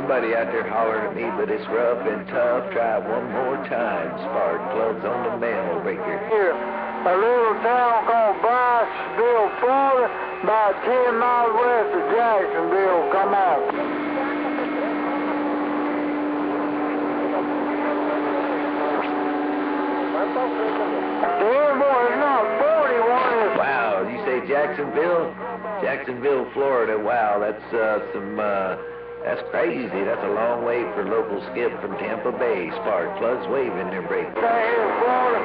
Somebody out there hollering at me, but it's rough and tough. Try it one more time. Spark plugs on the mail breaker. Here, a little town called Bryceville, Florida, about 10 miles west of Jacksonville. Come on. It's not 41. Wow, you say Jacksonville? Jacksonville, Florida. Wow, that's that's crazy. That's a long way for local skip from Tampa Bay. Spark plugs waving their break. Right here in Florida.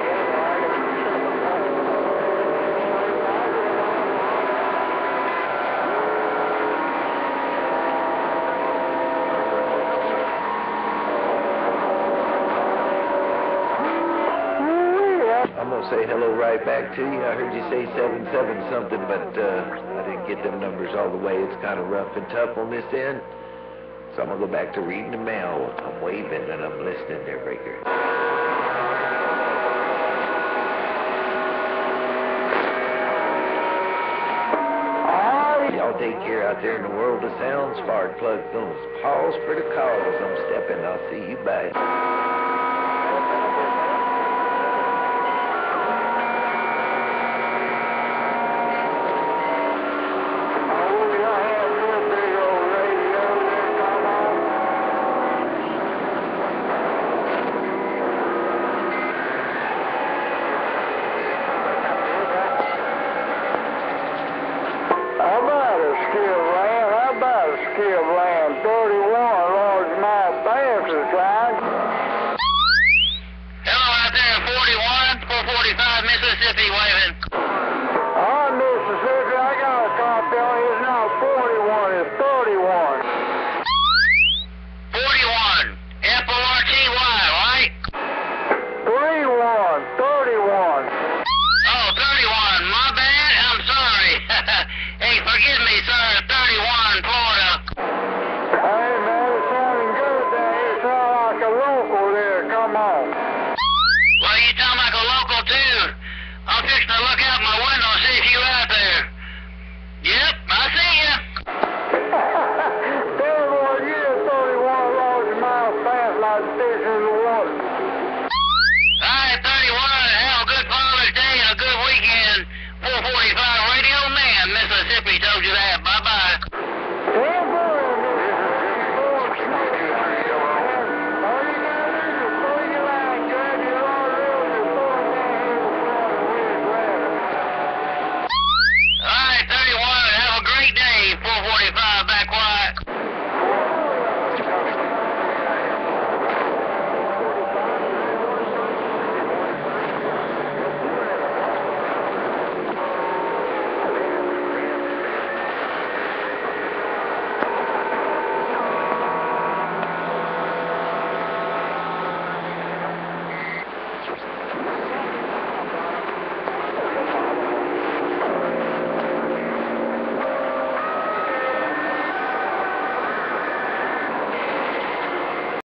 I'm going to say hello right back to you. I heard you say 77 something, but I didn't get them numbers all the way. It's kind of rough and tough on this end. So I'm going to go back to reading the mail. I'm waving and I'm listening there, Breaker. Y'all take care out there in the world of sound. Spark plug those. Pause for the calls. I'm stepping. I'll see you. Bye. How about a skip land? 31, largemouth bass is right. Hello out there at 41, 445 Mississippi waving. All right, Mississippi, I got a copy on it. It's not 41, it's 31. 41, F-O-R-T-Y, right? 31. Oh, 31, my bad, I'm sorry. Hey, forgive me, sir, 31, Florida. Hey, man, it's sounding good there. You sound like a local there. Come on. Well, you sound like a local, too. I'm fixing to look out my window